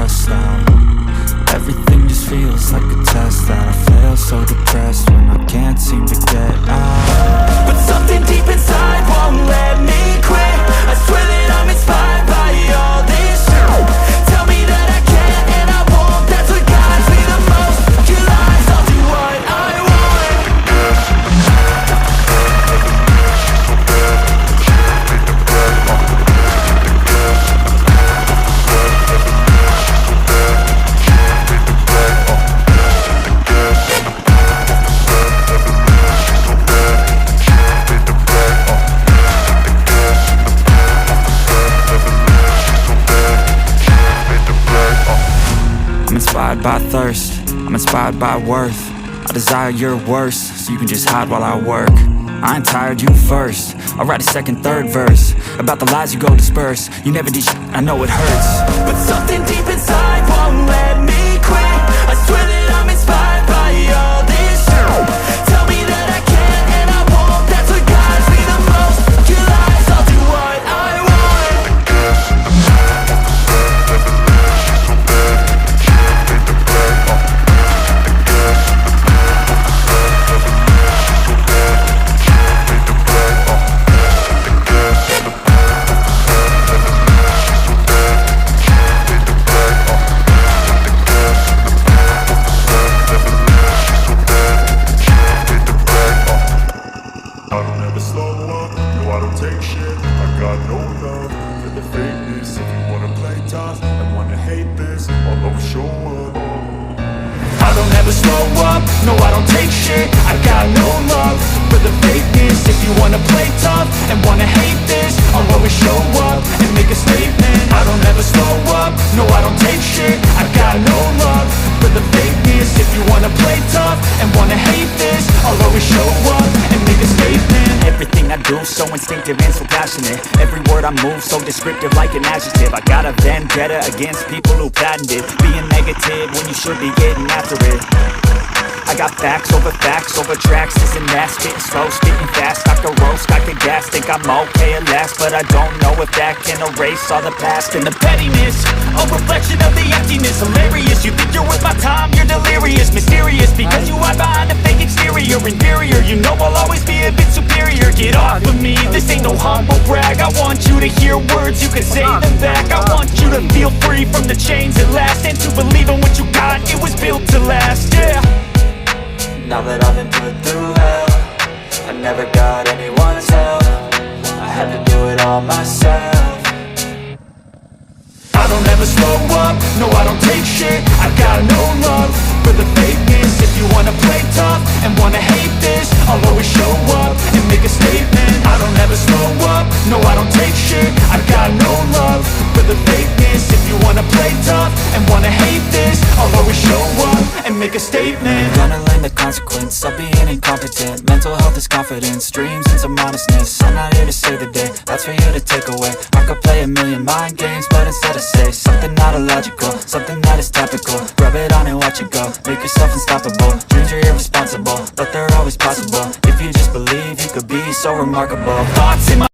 stressed out. Everything just feels like a test that I fail, so depressed when I can't seem to get out. But something deep inside won't let me quit. I swear that I'm inspired by all this shit. Tell me that I can and I won't. That's what guides me the most. Your lies, I'll do what I want. I'm inspired by thirst, I'm inspired by worth. I desire your worst, so you can just hide while I work. I ain't tired, you first. I'll write a second, third verse about the lies you go disperse. You never did shit, I know it hurts. But something deep inside won't let me quit. I swear that I'm inspired by all this shit. Tell me that I can and I won't. That's what guides me the most. Your lies, I'll do what I want. I don't ever slow up, no I don't take shit. I got no love for the fakeness. If you wanna play tough and wanna hate this, I'll always show up. I don't ever slow up, no I don't take shit. I got no love for the fakeness. If you wanna play tough and wanna hate this, I'll always show up and make a statement. I don't ever slow up, no I don't take shit. I got no love for the fakeness. If you wanna play tough and wanna hate this, I'll always show up and make a statement. Everything I do so instinctive and so passionate. Every word I move so descriptive like an adjective. I got a vendetta against people who patented being negative when you should be getting after it. I got facts over tracks, this and that. Spitting slow, spitting fast, I could roast, I could gas. Think I'm okay at last, but I don't know if that can erase all the past. And the pettiness, a reflection of the emptiness. Hilarious, you think you're worth my time, you're delirious. Mysterious, because you hide behind a fake exterior. Inferior, you know I'll always be a bit superior. Get off of me, this ain't no humble brag. I want you to hear words, you can say them back. I want you to feel free from the chains at last, and to believe in what you got, it was built to last, yeah. Now that I've been put through hell, I never got anyone's help. I had to do it all myself. I don't ever slow up, no I don't take shit. I got no love for the fakeness. If you wanna play tough and wanna hate this, I'll always show up and make a statement. I don't ever slow up, no I don't take shit. I got no love for the fakeness. If you wanna play tough and wanna hate this, I'll always show up and make a statement. Gonna learn the consequence of being incompetent. Mental health is confidence, dreams and some honestness. I'm not here to save the day, that's for you to take away. I could play a million mind games, but instead I say something not illogical, something that is topical. Rub it on and watch it go, make yourself unstoppable. Dreams are irresponsible, but they're always possible. If you just believe, you could be so remarkable. Thoughts in my